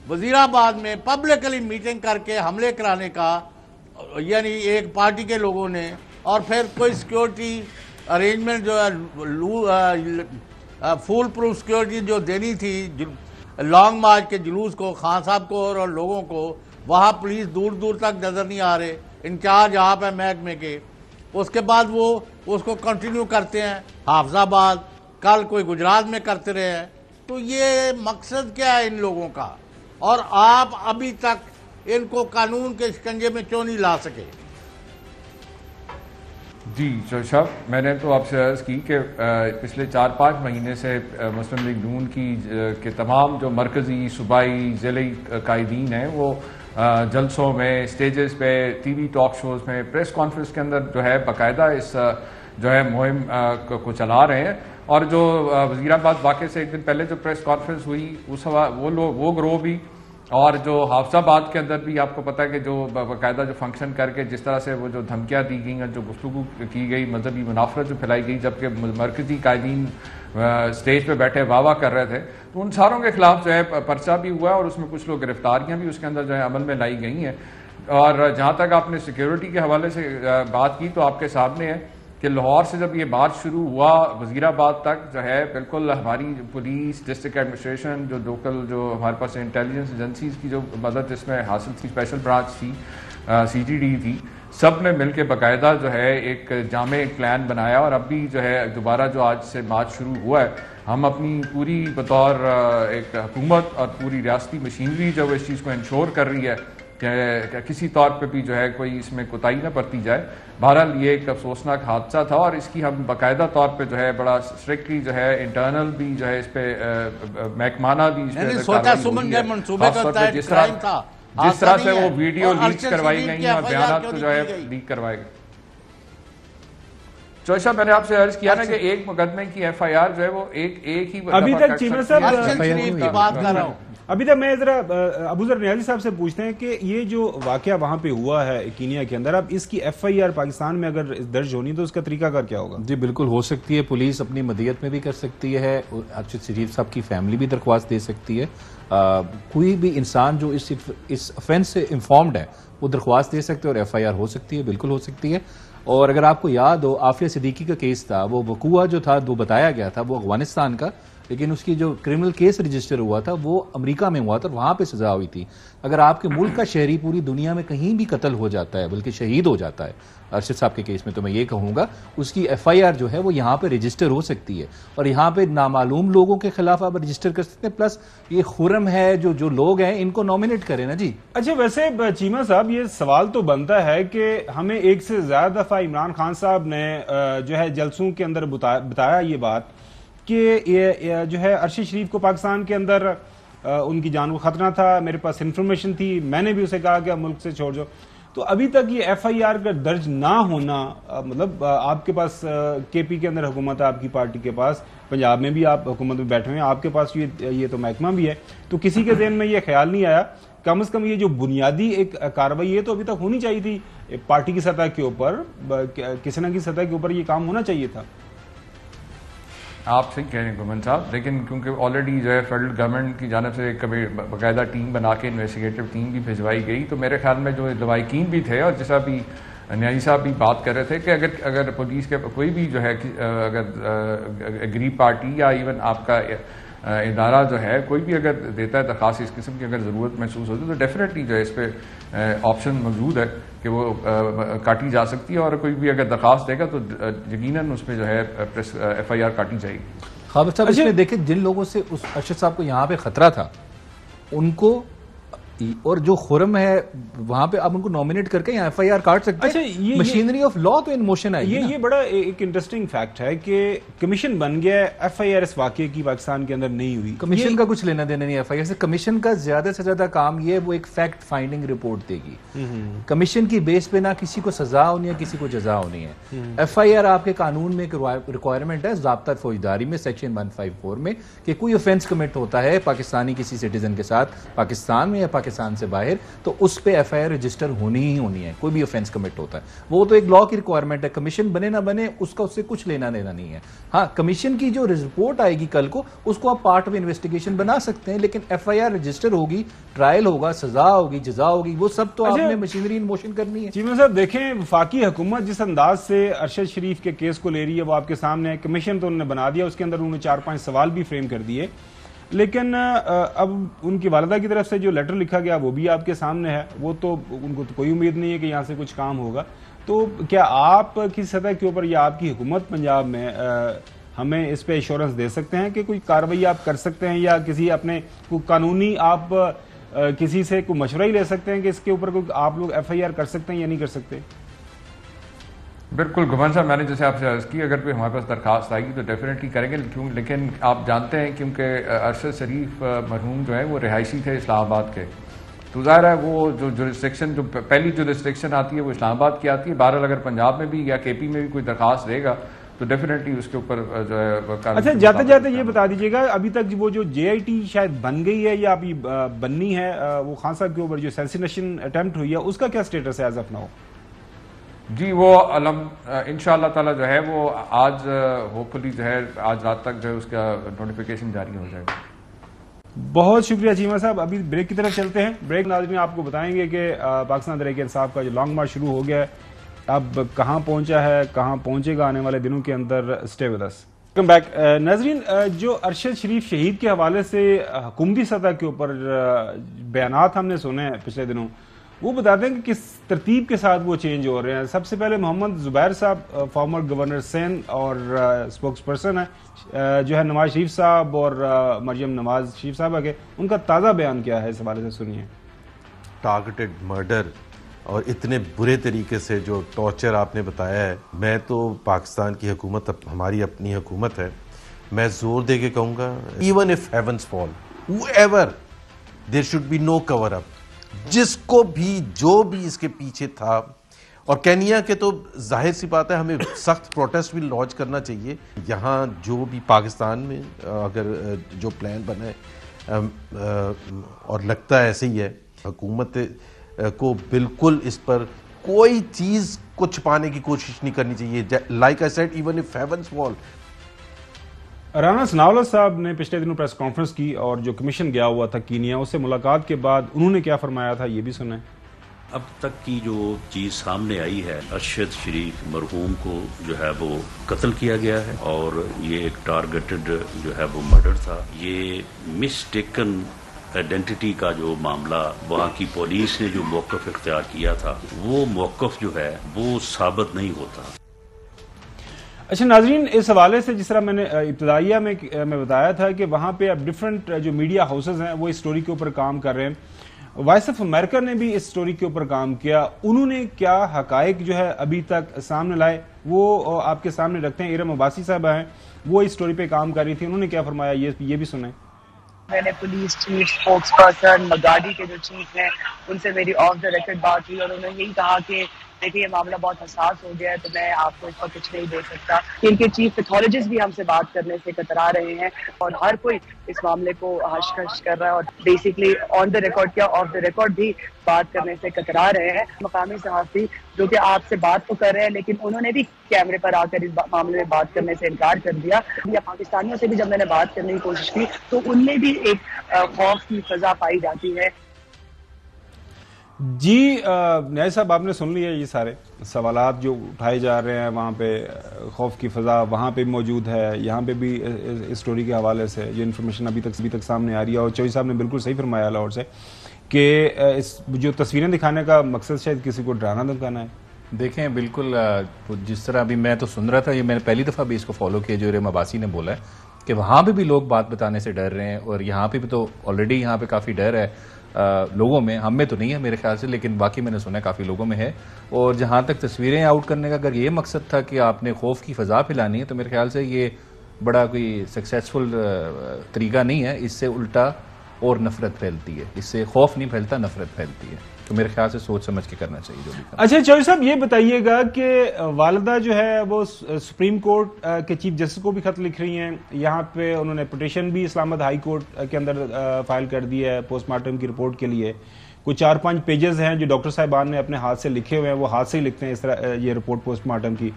वजीराबाद में पब्लिकली मीटिंग करके हमले कराने का, यानी एक पार्टी के लोगों ने, और फिर कोई सिक्योरिटी अरेंजमेंट जो है फुल प्रूफ सिक्योरिटी जो देनी थी लॉन्ग मार्च के जुलूस को, खान साहब को और लोगों को, वहाँ पुलिस दूर दूर तक नजर नहीं आ रहे, इंचार्ज यहाँ पे महकमे के। उसके बाद वो उसको कंटिन्यू करते हैं हाफिजाबाद, कल कोई गुजरात में करते रहे हैं। तो ये मकसद क्या है इन लोगों का? और आप अभी तक इनको कानून के शिकंजे में क्यों नहीं ला सके? जी साहब, मैंने तो आपसे अर्ज की कि पिछले 4-5 महीने से मुस्लिम लीग नून की के तमाम जो मरकजी सूबाई ज़िली कायदीन हैं वो जलसों में, स्टेजेस पे, TV टॉक शोज में, प्रेस कॉन्फ्रेंस के अंदर जो है बाकायदा इस जो है मुहिम को चला रहे हैं। और जो वज़ीराबाद वाक़े से एक दिन पहले जो प्रेस कॉन्फ्रेंस हुई, उस वो ग्रोह भी, और जो हाफिजाबाद के अंदर भी आपको पता है कि जो बाकायदा जो फंक्शन करके जिस तरह से वो जो धमकियाँ दी गई हैं, जो गुफ्तगू की गई, मजहबी मुनाफरत जो फैलाई गई, जबकि मरकजी कायदीन स्टेज पे बैठे वाह कर रहे थे, तो उन सारों के खिलाफ जो है पर्चा भी हुआ और उसमें कुछ लोग गिरफ्तारियाँ भी उसके अंदर जो है अमल में लाई गई हैं। और जहाँ तक आपने सिक्योरिटी के हवाले से बात की, तो आपके सामने है कि लाहौर से जब ये मार्च शुरू हुआ वज़ीराबाद तक जो है बिल्कुल हमारी पुलिस, डिस्ट्रिक्ट एडमिनिस्ट्रेशन, जो लोकल जो हमारे पास इंटेलिजेंस एजेंसीज की जो मदद इसमें हासिल थी, स्पेशल ब्रांच थी, CTD थी, सब ने मिल के बाकायदा जो है एक जामे प्लान बनाया। और अब भी जो है दोबारा जो आज से मार्च शुरू हुआ है, हम अपनी पूरी बतौर एक हुकूमत और पूरी रियासती मशीनरी जो इस चीज़ को इंश्योर कर रही है कि किसी तौर पे भी जो है कोई इसमें कोताही न बरती जाए। बहरहाल ये एक अफसोसनाक हादसा था और इसकी हम बाकायदा तौर पे जो है बड़ा स्ट्रिक्टली जो है इंटरनल भी जो है इस पे महकमाना भी जिस तरह से वो वीडियो लीक करवाई गई और बयान तो जो है लीक करवाए गए। चौशा, मैंने आपसे अर्ज किया ना कि एक मुकदमे की FIR जो है वो एक ही अभी तक चीमा साहब की बात कर रहा हूँ। अभी तक मैं जरा अबूजर नियाजी साहब से पूछते हैं कि ये जो वाकया वहां पे हुआ है कीनिया के अंदर, अब इसकी FIR पाकिस्तान में अगर दर्ज होनी तो उसका तरीकाकार क्या होगा? जी बिल्कुल हो सकती है, पुलिस अपनी मदीयत में भी कर सकती है, अरशद शरीफ साहब की फैमिली भी दरख्वास्त दे सकती है, कोई भी इंसान जो इस ऑफेंस से इन्फॉर्म्ड है वो दरख्वास्त दे सकते हैं और FIR हो सकती है, बिल्कुल हो सकती है। और अगर आपको याद हो, आफिया सिद्दीकी का केस था, वो वकूआ जो था वो बताया गया था वो अफगानिस्तान का, लेकिन उसकी जो क्रिमिनल केस रजिस्टर हुआ था वो अमेरिका में हुआ था, वहां पे सजा हुई थी। अगर आपके मुल्क का शहरी पूरी दुनिया में कहीं भी कत्ल हो जाता है, बल्कि शहीद हो जाता है, अरशद साहब के केस में तो मैं ये कहूंगा, उसकी FIR जो है वो यहाँ पे रजिस्टर हो सकती है और यहाँ पे नामालूम लोगों के खिलाफ आप रजिस्टर कर सकते हैं। प्लस ये खुर्रम है, जो लोग हैं इनको नॉमिनेट करें ना जी। अच्छा, वैसे चीमा साहब ये सवाल तो बनता है कि हमें एक से ज्यादा दफा इमरान खान साहब ने जो है जलसों के अंदर बताया ये बात कि ये जो है अरशद शरीफ को पाकिस्तान के अंदर उनकी जान को खतरा था, मेरे पास इंफॉर्मेशन थी, मैंने भी उसे कहा कि आप मुल्क से छोड़ जाओ। तो अभी तक ये FIR का दर्ज ना होना, मतलब आपके पास KP के अंदर हुकूमत है, आपकी पार्टी के पास, पंजाब में भी आप हुकूमत में बैठे हुए हैं, आपके पास ये तो महकमा भी है, तो किसी के ज़हन में ये ख्याल नहीं आया कम से कम ये जो बुनियादी एक कार्रवाई है तो अभी तक होनी चाहिए थी पार्टी की सतह के ऊपर, किसी न किसी सतह के ऊपर ये काम होना चाहिए था। आप सही कह रहे हैं गुमान साहब, लेकिन क्योंकि ऑलरेडी जो है फेडरल गवर्नमेंट की जानब से कभी बाकायदा टीम बना के इन्वेस्टिगेटिव टीम भी भिजवाई गई, तो मेरे ख्याल में जो लवाकिन भी थे और जैसा भी न्यायी साहब भी बात कर रहे थे कि अगर पुलिस के कोई भी जो है अगर एग्री पार्टी या इवन आपका इदारा जो है कोई भी अगर देता है दरखास्त इस किस्म की अगर ज़रूरत महसूस होती है तो डेफिनेटली जो है इस पर ऑप्शन मौजूद है कि वो काटी जा सकती है, और कोई भी अगर दरखास्त देगा तो यकीनन उस पर जो है FIR काटी जाएगी। खाबर साहब इसमें देखे जिन लोगों से उस अरशद साहब को यहाँ पे खतरा था उनको, और जो खुर्रम है वहां पे आप उनको नॉमिनेट करके यहाँ FIR काट सकते हैं। अच्छा, मशीनरी ऑफ लॉ तो इन मोशन है। ये बड़ा एक इंटरेस्टिंग फैक्ट है कि कमीशन बन गया, FIR इस वाकये की पाकिस्तान के अंदर नहीं हुई। कमीशन का कुछ लेना देना नहीं FIR से। कमीशन का ज्यादा से ज्यादा काम ये वो एक फैक्ट फाइंडिंग रिपोर्ट देगी। कमीशन की बेस पे ना किसी को सजा होनी है, किसी को जजा होनी है। FIR आपके कानून में एक रिक्वायरमेंट है, ज़ाब्ता फौजदारी में सेक्शन 154 में, कि कोई ऑफेंस कमिट होता है पाकिस्तानी किसी सिटीजन के साथ पाकिस्तान में या पाकिस्तान से बाहर, तो उस पे FIR रजिस्टर होनी ही होनी है। कोई भी ऑफेंस कमिट होता है वो तो एक लॉ की रिक्वायरमेंट है। कमीशन बने ना बने उसका उससे कुछ लेना देना नहीं है। हाँ, कमीशन की जो रिपोर्ट आएगी कल को उसको आप पार्ट ऑफ इन्वेस्टिगेशन बना सकते हैं, लेकिन FIR रजिस्टर होगी, ट्रायल होगा, सजा होगी, जजा होगी, वो सब तो आपने मशीनरी इन मोशन करनी है। चीमा साहब देखें, वफाकी हुकूमत जिस अंदाज से अरशद शरीफ के केस को ले रही है वो आपके सामने है। कमीशन तो उन्होंने बना दिया, उसके अंदर उन्होंने 4-5 सवाल भी फ्रेम कर दिए, लेकिन अब उनकी वालिदा की तरफ से जो लेटर लिखा गया वो भी आपके सामने है। वो तो उनको तो कोई उम्मीद नहीं है कि यहाँ से कुछ काम होगा। तो क्या आप किस सतह के ऊपर या आपकी हुकूमत पंजाब में हमें इस पे एश्योरेंस दे सकते हैं कि कोई कार्रवाई आप कर सकते हैं, या किसी अपने कोई कानूनी आप किसी से कोई मशवरा ही ले सकते हैं कि इसके ऊपर कोई आप लोग FIR कर सकते हैं या नहीं कर सकते? बिल्कुल गुमान साहब, मैंने जैसे आपसे अर्ज की, अगर कोई हमारे पास दरखास्त आएगी तो डेफिनेटली करेंगे। लेकिन आप जानते हैं क्योंकि अरशद शरीफ मरहूम जो है वो रिहायशी थे इस्लामाबाद के, तो ज़ाहिर है वो जो रिस्ट्रिक्शन जो पहली जो रिस्ट्रिक्शन आती है वो इस्लामाबाद की आती है। बहरहाल अगर पंजाब में भी या KP में भी कोई दरखास्त देगा तो डेफिनेटली उसके ऊपर जो है। अच्छा, जाते जाते ये बता दीजिएगा, अभी तक वो जो JIT शायद बन गई है या अभी बननी है, वो खान साहब के ऊपर जो असैसिनेशन अटेम्प्ट हुई है उसका क्या स्टेटस है एज ऑफ नाउ? जी, वो इंशाअल्लाह ताला जो है वो आज होपफुली जो है आज रात तक जो है उसका नोटिफिकेशन जारी हो जाएगा। बहुत शुक्रिया चीमा साहब। अभी ब्रेक की तरफ चलते हैं। ब्रेक नाज़रीन आपको बताएंगे कि पाकिस्तान तहरीक इंसाफ का जो लॉन्ग मार्च शुरू हो गया है अब कहाँ पहुंचा है, कहाँ पहुंचेगा आने वाले दिनों के अंदर। Stay with us. Welcome back नाज़रीन, जो अरशद शरीफ शहीद के हवाले से हुकूमती सतह के ऊपर बयानात हमने सुने हैं पिछले दिनों, वो बताते हैं कि किस तरतीब के साथ वो चेंज हो रहे हैं। सबसे पहले मोहम्मद जुबैर साहब फॉर्मर गवर्नर सिंध और स्पोक्स पर्सन है जो है नवाज शरीफ साहब और मरियम नवाज शरीफ साहब के, उनका ताज़ा बयान क्या है इस हवाले से सुनिए। टारगेटेड मर्डर और इतने बुरे तरीके से जो टॉर्चर आपने बताया है, मैं तो पाकिस्तान की हुकूमत हमारी अपनी हुकूमत है, मैं जोर दे के कहूँगा even if heavens fall however there should be no cover up. जिसको भी जो भी इसके पीछे था, और केनिया के तो जाहिर सी बात है हमें सख्त प्रोटेस्ट भी लॉन्च करना चाहिए। यहाँ जो भी पाकिस्तान में अगर जो प्लान बना है और लगता है ऐसे ही है, हुकूमत को बिल्कुल इस पर कोई चीज़ को छुपाने की कोशिश नहीं करनी चाहिए। Like I said even if heavens fall. Rana Sanaullah साहब ने पिछले दिनों प्रेस कॉन्फ्रेंस की और जो कमीशन गया हुआ था कीनिया, उससे मुलाकात के बाद उन्होंने क्या फरमाया था ये भी सुना है। अब तक की जो चीज सामने आई है, अरशद शरीफ मरहूम को जो है वो कत्ल किया गया है और ये एक टारगेटेड जो है वो मर्डर था। ये मिसटेकन आइडेंटिटी का जो मामला, वहाँ की पुलिस ने जो मौक़िफ़ इख्तियार किया था, वो मौक़िफ़ जो है वो साबित नहीं होता। अच्छा नाजरीन, इस हवाले से जिस तरह मैंने इब्तदाइया में बताया था कि वहाँ पे अब डिफरेंट जो मीडिया हाउसेज हैं वो इस स्टोरी के ऊपर काम कर रहे हैं। वॉइस ऑफ अमेरिका ने भी इस स्टोरी के ऊपर काम किया। उन्होंने क्या हकायक जो है अभी तक सामने लाए वो आपके सामने रखते हैं। इरम अब्बासी साहब हैं, वो इस स्टोरी पे काम कर रही थी, उन्होंने क्या फरमाया ये भी सुने। मैंने पुलिस चीफ, स्पोक्स पर्सन, गाड़ी के जो चीफ हैं उनसे मेरी ऑफ द रिकॉर्ड बात हुई और उन्होंने यही कहा कि देखिए ये मामला बहुत हसास हो गया है तो मैं आपको इस पर कुछ नहीं दे सकता। इनके चीफ पैथोलॉजिस्ट भी हमसे बात करने से कतरा रहे हैं और हर कोई इस मामले को हश कर रहा है और बेसिकली ऑन द रिकॉर्ड क्या ऑफ द रिकॉर्ड भी बात करने से कतरा रहे हैं। मकामी सहाफ़ी जो कि आपसे बात तो कर रहे हैं लेकिन उन्होंने भी कैमरे पर आकर इस मामले में बात करने से इनकार कर दिया। या पाकिस्तानियों से भी जब मैंने बात करने की कोशिश की तो उनमें भी एक खौफ की फजा पाई जाती है। जी न्याय साहब, आपने सुन लिया ये सारे सवालात जो उठाए जा रहे हैं। वहाँ पे खौफ की फजा वहाँ पे मौजूद है, यहाँ पे भी इस स्टोरी के हवाले से जो इन्फॉर्मेशन अभी तक सामने आ रही है। और चौधरी साहब ने बिल्कुल सही फरमाया लाहौर से कि इस जो तस्वीरें दिखाने का मकसद शायद किसी को डराना धमकाना है। देखें बिल्कुल जिस तरह अभी मैं तो सुन रहा था, ये मैंने पहली दफ़ा भी इसको फॉलो किया जो इरम अब्बासी ने बोला है कि वहाँ पे भी लोग बात बताने से डर रहे हैं और यहाँ पे भी तो ऑलरेडी यहाँ पे काफ़ी डर है लोगों में। हम में तो नहीं है मेरे ख्याल से, लेकिन बाकी मैंने सुना है काफ़ी लोगों में है। और जहाँ तक तस्वीरें आउट करने का अगर ये मकसद था कि आपने खौफ की फ़ज़ा फैलानी है तो मेरे ख्याल से ये बड़ा कोई सक्सेसफुल तरीका नहीं है। इससे उल्टा और नफरत फैलती है, इससे खौफ नहीं फैलता, नफरत फैलती है। तो मेरे ख्याल से सोच समझ के करना चाहिए जो भी करना। अच्छा चौधरी साहब, ये बताइएगा कि वालिदा जो है वो सुप्रीम कोर्ट के चीफ जस्टिस को भी खत लिख रही हैं। यहाँ पे उन्होंने पिटीशन भी इस्लामाबाद हाई कोर्ट के अंदर फाइल कर दी है पोस्टमार्टम की रिपोर्ट के लिए। कुछ 4-5 पेजेस हैं जो डॉक्टर साहिबान ने अपने हाथ से लिखे हुए हैं, वो हाथ से ही लिखते हैं इस तरह ये रिपोर्ट पोस्टमार्टम की।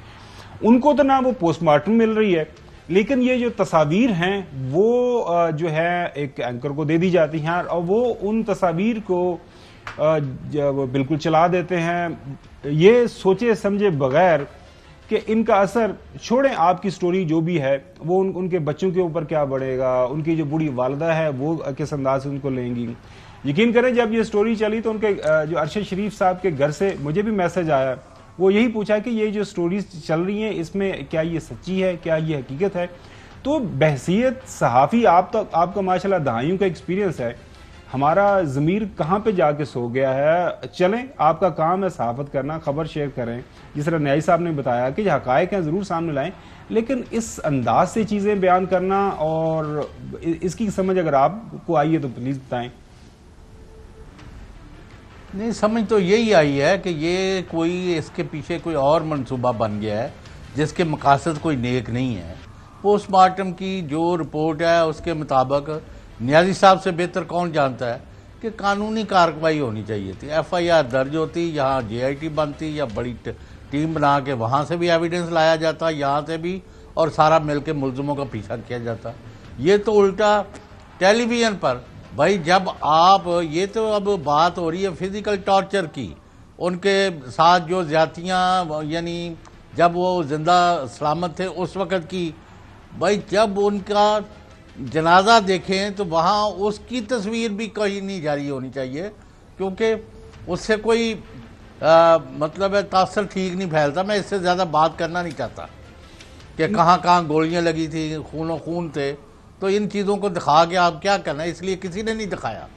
उनको तो ना वो पोस्टमार्टम मिल रही है, लेकिन ये जो तस्वीर हैं वो जो है एक एंकर को दे दी जाती हैं और वो उन तस्वीर को वो बिल्कुल चला देते हैं ये सोचे समझे बगैर कि इनका असर, छोड़ें आपकी स्टोरी जो भी है वो उनके बच्चों के ऊपर क्या बढ़ेगा, उनकी जो बूढ़ी वालिदा है वो किस अंदाज से उनको लेंगी। यकीन करें जब ये स्टोरी चली तो उनके जो अरशद शरीफ साहब के घर से मुझे भी मैसेज आया, वो यही पूछा कि ये जो स्टोरीज चल रही हैं इसमें क्या ये सच्ची है, क्या ये हकीकत है। तो बहसीयत सहाफ़ी आपका माशाल्लाह दहाइयों का एक्सपीरियंस है, हमारा ज़मीर कहाँ पे जाके सो गया है। चलें, आपका काम है सहाफ़त करना, खबर शेयर करें। जिस तरह न्याई साहब ने बताया कि हक़ाइक़ हैं ज़रूर सामने लाएं, लेकिन इस अंदाज से चीज़ें बयान करना और इसकी समझ अगर आपको आई है तो प्लीज़ बताएं। नहीं, समझ तो यही आई है कि ये कोई इसके पीछे कोई और मंसूबा बन गया है जिसके मकासद कोई नेक नहीं है। पोस्टमार्टम की जो रिपोर्ट है उसके मुताबिक नियाजी साहब से बेहतर कौन जानता है कि कानूनी कार्रवाई होनी चाहिए थी, FIR दर्ज होती, यहाँ JIT बनती या बड़ी टीम बना के वहाँ से भी एविडेंस लाया जाता, यहाँ से भी, और सारा मिलकर मुलजमों का पीछा किया जाता। ये तो उल्टा टेलीविज़न पर भाई जब आप, ये तो अब बात हो रही है फिजिकल टॉर्चर की, उनके साथ जो ज्यादतियाँ, यानी जब वो जिंदा सलामत थे उस वक़्त की, भाई जब उनका जनाजा देखें तो वहाँ उसकी तस्वीर भी कहीं नहीं जारी होनी चाहिए, क्योंकि उससे कोई मतलब है तासर ठीक नहीं फैलता। मैं इससे ज़्यादा बात करना नहीं चाहता कि कहाँ कहाँ गोलियाँ लगी थी, खून खून थे, तो इन चीज़ों को दिखा के आप क्या करना है, इसलिए किसी ने नहीं दिखाया।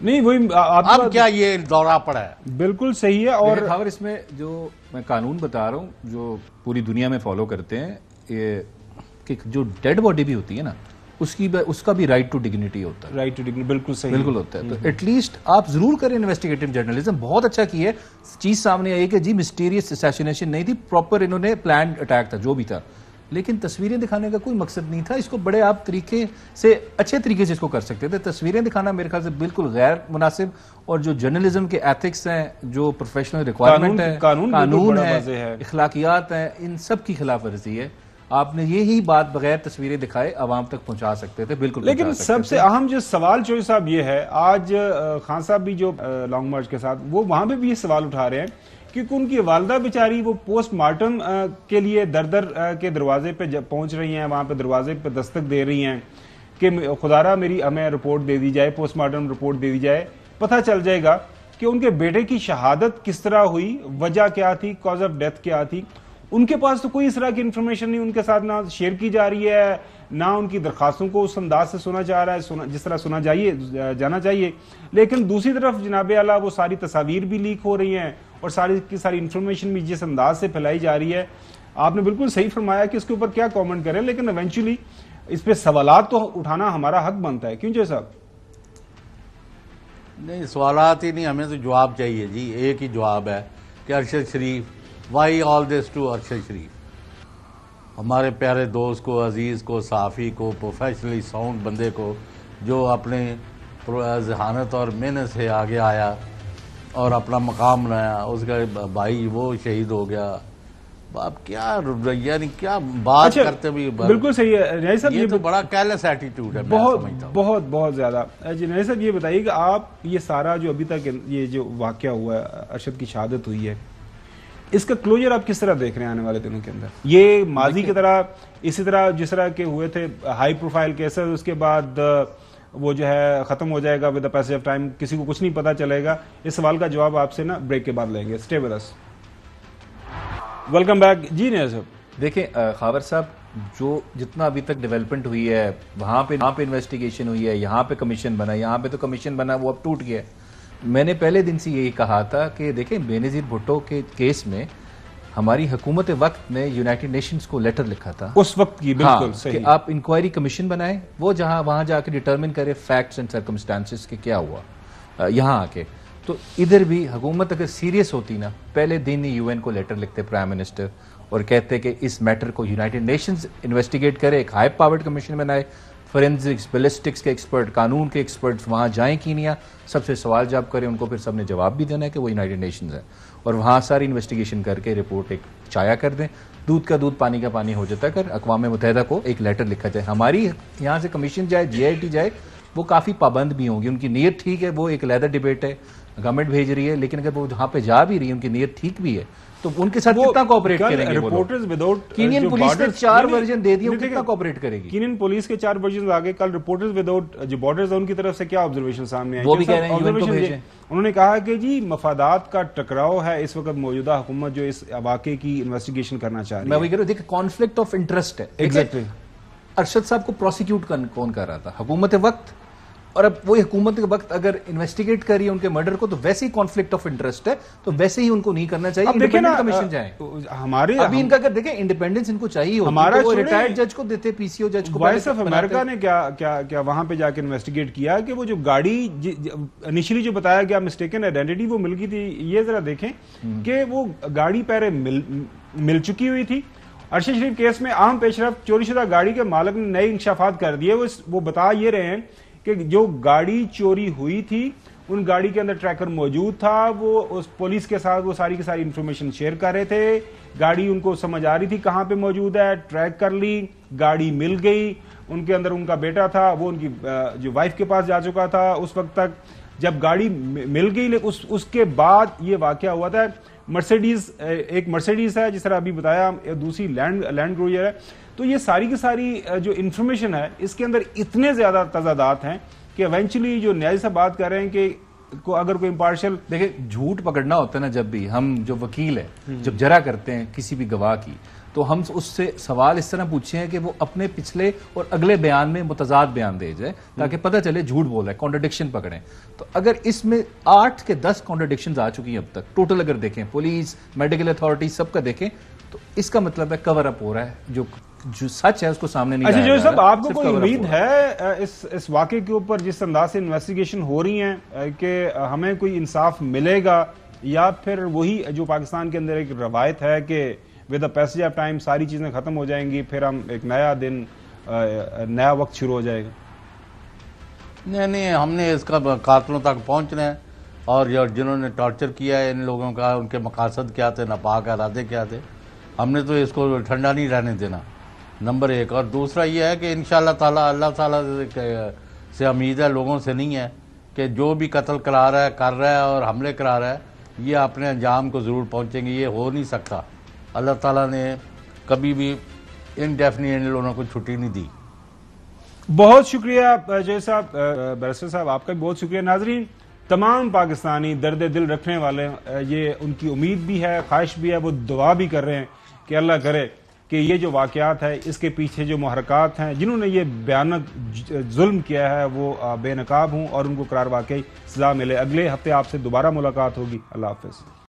नहीं वही अब क्या ये दौरा पड़ा है। बिल्कुल सही है। और खबर इसमें जो मैं कानून बता रहा हूँ जो पूरी दुनिया में फॉलो करते हैं, ये कि जो डेड बॉडी भी होती है ना उसका भी राइट टू डिग्निटी होता है। राइट टू डिग्निटी बिल्कुल सही, बिल्कुल होता है। तो एटलीस्ट आप जरूर करें इन्वेस्टिगेटिव जर्नलिज्म, बहुत अच्छा की है। चीज सामने आई कि जी मिस्टीरियस असैसिनेशन नहीं थी, प्रॉपर इन्होंने प्लान अटैक था जो भी था, लेकिन तस्वीरें दिखाने का कोई मकसद नहीं था। इसको बड़े आप तरीके से, अच्छे तरीके से इसको कर सकते थे। तस्वीरें दिखाना मेरे ख्याल से बिल्कुल गैर मुनासिब, और जो जर्नलिज्म के एथिक्स हैं, जो प्रोफेशनल रिक्वायरमेंट है, कानून है, इखलाकियात हैं, इन सब की खिलाफ वर्जी है। आपने यही बात बगैर तस्वीरें दिखाए आवाम तक पहुंचा सकते थे, बिल्कुल। लेकिन सबसे अहम जो सवाल चोई साहब ये है, आज खान साहब भी जो लॉन्ग मार्च के साथ वो वहां पे भी ये सवाल उठा रहे हैं क्योंकि उनकी वालदा बेचारी वो पोस्टमार्टम के लिए दर दर के दरवाजे पे जब पहुंच रही हैं, वहां पे दरवाजे पे दस्तक दे रही हैं कि खुदारा मेरी हमें रिपोर्ट दे दी जाए, पोस्टमार्टम रिपोर्ट दे दी जाए, पता चल जाएगा कि उनके बेटे की शहादत किस तरह हुई, वजह क्या थी, कॉज ऑफ डेथ क्या थी। उनके पास तो कोई इस तरह की इंफॉर्मेशन नहीं, उनके साथ ना शेयर की जा रही है, ना उनकी दरखास्तों को उस अंदाज से सुना जा रहा है जिस तरह सुना जाना चाहिए। लेकिन दूसरी तरफ जनाब आला वो सारी तस्वीर भी लीक हो रही हैं और सारी की सारी इंफॉर्मेशन भी जिस अंदाज से फैलाई जा रही है। आपने बिल्कुल सही फरमाया कि इसके ऊपर क्या कॉमेंट करें, लेकिन इवेंचुअली इस पे सवालात तो उठाना हमारा हक बनता है, क्यों जय साहब? नहीं, सवालात ही नहीं, हमें तो जवाब चाहिए जी। एक ही जवाब है कि Arshad Sharif, why all this to Arshad Sharif? हमारे प्यारे दोस्त को, अजीज़ को, साफ़ी को, प्रोफेशनली साउंड बंदे को, जो अपने जहानत और मेहनत से आगे आया और अपना मकाम बनाया, उसका भाई वो शहीद हो गया। आप क्या यानी क्या बात करते भी, बिल्कुल सही है साहब, ये तो बड़ा केयरलेस एटीट्यूड है, बहुत ज्यादा। जी नई साहब, ये बताइए कि आप ये सारा जो अभी तक ये जो वाकया हुआ है, अरशद की शहादत हुई है, इसका क्लोजर आप किस तरह देख रहे हैं आने वाले दिनों के अंदर? ये माजी की तरह इसी तरह जिस तरह के हुए थे हाई प्रोफाइल केसेस, उसके बाद वो जो है खत्म हो जाएगा with the passage of time, किसी को कुछ नहीं पता चलेगा? इस सवाल का जवाब आपसे ना ब्रेक के बाद लेंगे। Stay with us. Welcome back. जी नहीं साहब, देखिए खावर साहब, जो जितना अभी तक डेवलपमेंट हुई है, वहां पे इन्वेस्टिगेशन हुई है, यहाँ पे कमीशन बना, यहाँ पे तो कमीशन बना वो अब टूट गया है। मैंने पहले दिन से यही कहा था कि देखें, बेनज़ीर भुट्टो के केस में हमारी हुकूमत वक्त ने यूनाइटेड नेशंस को लेटर लिखा था उस वक्त की, बिल्कुल सही, कि आप इंक्वायरी कमीशन बनाएं, वो वहां जाके डिटरमिन करे फैक्ट्स एंड सर्कमस्टांसेस के क्या हुआ यहाँ आके। तो इधर भी हुकूमत अगर सीरियस होती ना, पहले दिन ही यूएन को लेटर लिखते प्राइम मिनिस्टर और कहते कि इस मैटर को यूनाइटेड नेशंस इन्वेस्टिगेट करे, एक हाई पावर्ड कमीशन बनाए, फोरेंसिक्स, बैलिस्टिक्स के एक्सपर्ट, कानून के एक्सपर्ट्स वहाँ जाएं कीनिया, सबसे सवाल जवाब करें, उनको फिर सबने जवाब भी देना है कि वो यूनाइटेड नेशंस है, और वहाँ सारी इन्वेस्टिगेशन करके रिपोर्ट एक चाया कर दें। दूध का दूध पानी का पानी हो जाता है, कर अक़वाम मुत्तहिदा को एक लेटर लिखा जाए। हमारी यहाँ से कमीशन जाए, GIT जाए, वो काफ़ी पाबंद भी होंगी। उनकी नीयत ठीक है, वो एक अलग डिबेट है, गवर्नमेंट भेज रही है, लेकिन अगर वो वहाँ पे जा भी रही है, उनकी नीयत ठीक भी है, तो उनके साथ कितना कोऑपरेट करेंगे? रिपोर्टर्स विदाउट कीनियन पुलिस ने 4 वर्जन दे दिए, कितना कोऑपरेट करेगी? कीनियन पुलिस के 4 वर्जन आ गए। कल रिपोर्टर्स विदाउट जो बॉर्डर्स है उनकी तरफ से क्या ऑब्जर्वेशन सामने आई? वो भी कह रहे हैं ऑब्जर्वेशन उन्होंने कहा कि जी मफादात का टकराव है इस वक्त मौजूदा हुकूमत जो इस वाकये की इन्वेस्टिगेशन करना चाह रही है। मैं वही कह रहा हूं, देखिए कॉन्फ्लिक्ट ऑफ इंटरेस्ट है। एग्जैक्टली। अरशद साहब को प्रोसिक्यूट कौन कर रहा था? हुकूमत वक्त। और अब वो हुकूमत के वक्त अगर इन्वेस्टिगेट कर रही है उनके मर्डर को, तो वैसे ही कॉन्फ्लिक्ट ऑफ इंटरेस्ट है, तो वैसे ही उनको नहीं करना चाहिए। इंडिपेंडेंट कमीशन जाए। हमारे अभी इनका अगर देखें, इंडिपेंडेंस इनको चाहिए होती, हमारा तो वो रिटायर्ड जज को देते, PCO जज को। वॉइस ऑफ अमेरिका ने क्या वहां पे जाके इन्वेस्टिगेट किया कि वो जो गाड़ी इनिशियली जो बताया गया मिस्टेकन आइडेंटिटी वो मिल गई थी। ये जरा देखें कि वो गाड़ी पहले मिल चुकी हुई थी। अरशद शरीफ केस में अहम पेशरफ चोरीशुदा गाड़ी के मालिक ने नए इंकशाफात कर दिए। वो बता ये रहे हैं कि जो गाड़ी चोरी हुई थी उन गाड़ी के अंदर ट्रैकर मौजूद था, वो उस पुलिस के साथ वो सारी की सारी इंफॉर्मेशन शेयर कर रहे थे। गाड़ी उनको समझ आ रही थी कहाँ पे मौजूद है, ट्रैक कर ली, गाड़ी मिल गई। उनके अंदर उनका बेटा था, वो उनकी जो वाइफ के पास जा चुका था उस वक्त तक, जब गाड़ी मिल गई। लेकिन उसके बाद ये वाकया हुआ था। मर्सिडीज, एक मर्सिडीज है जिस तरह अभी बताया, दूसरी लैंड क्रूजर है। तो ये सारी की सारी जो इंफॉर्मेशन है इसके अंदर इतने ज्यादा तजादात हैं कि इवेंचुअली जो न्याय से बात कर रहे हैं कि अगर कोई इम्पार्शियल, देखिए झूठ पकड़ना होता है ना, जब भी हम जो वकील है जब जरा करते हैं किसी भी गवाह की, तो हम उससे सवाल इस तरह पूछे हैं कि वो अपने पिछले और अगले बयान में मुतजाद बयान दे जाए, ताकि पता चले झूठ बोल रहा है, कॉन्ट्रडिक्शन पकड़ें। तो अगर इसमें 8 के 10 कॉन्ट्रडिक्शन आ चुकी हैं अब तक टोटल, अगर देखें पुलिस, मेडिकल अथॉरिटी सबका देखें, तो इसका मतलब है कवर अप हो रहा है, जो सच है उसको सामने नहीं। अच्छा जो सब आपको कोई उम्मीद है इस वाकये के ऊपर, जिस अंदाज से इन्वेस्टिगेशन हो रही है, कि हमें कोई इंसाफ मिलेगा, या फिर वही जो पाकिस्तान के अंदर एक रवायत है कि with the passage of time सारी चीजें खत्म हो जाएंगी, फिर हम एक नया दिन, नया वक्त शुरू हो जाएगा? नहीं, हमने इसका कातलों तक पहुंचना है, और जिन्होंने टॉर्चर किया है इन लोगों का, उनके मकासद क्या थे, नापाक इरादे क्या थे, हमने तो इसको ठंडा नहीं रहने देना। नंबर एक। और दूसरा ये है कि इंशाल्लाह ताला अल्लाह ताला से उम्मीद है, लोगों से नहीं है, कि जो भी कत्ल करा रहा है, कर रहा है और हमले करा रहा है, ये अपने अंजाम को ज़रूर पहुँचेंगे। ये हो नहीं सकता। अल्लाह ताला ने कभी भी इनडेफिनिट इन लोगों को छुट्टी नहीं दी। बहुत शुक्रिया जय साहब, बैरिस्टर साहब आपका भी बहुत शुक्रिया। नाजरीन, तमाम पाकिस्तानी दर्द दिल रखने वाले, ये उनकी उम्मीद भी है, ख्वाहिश भी है, वो दुआ भी कर रहे हैं कि अल्लाह करे कि ये जो वाक़यात है, इसके पीछे जो मुहर्रकात हैं, जिन्होंने ये भयानक जुल्म किया है, वो बेनकाब हों और उनको करार वाकई सजा मिले। अगले हफ्ते आपसे दोबारा मुलाकात होगी। अल्लाह हाफ़िज़।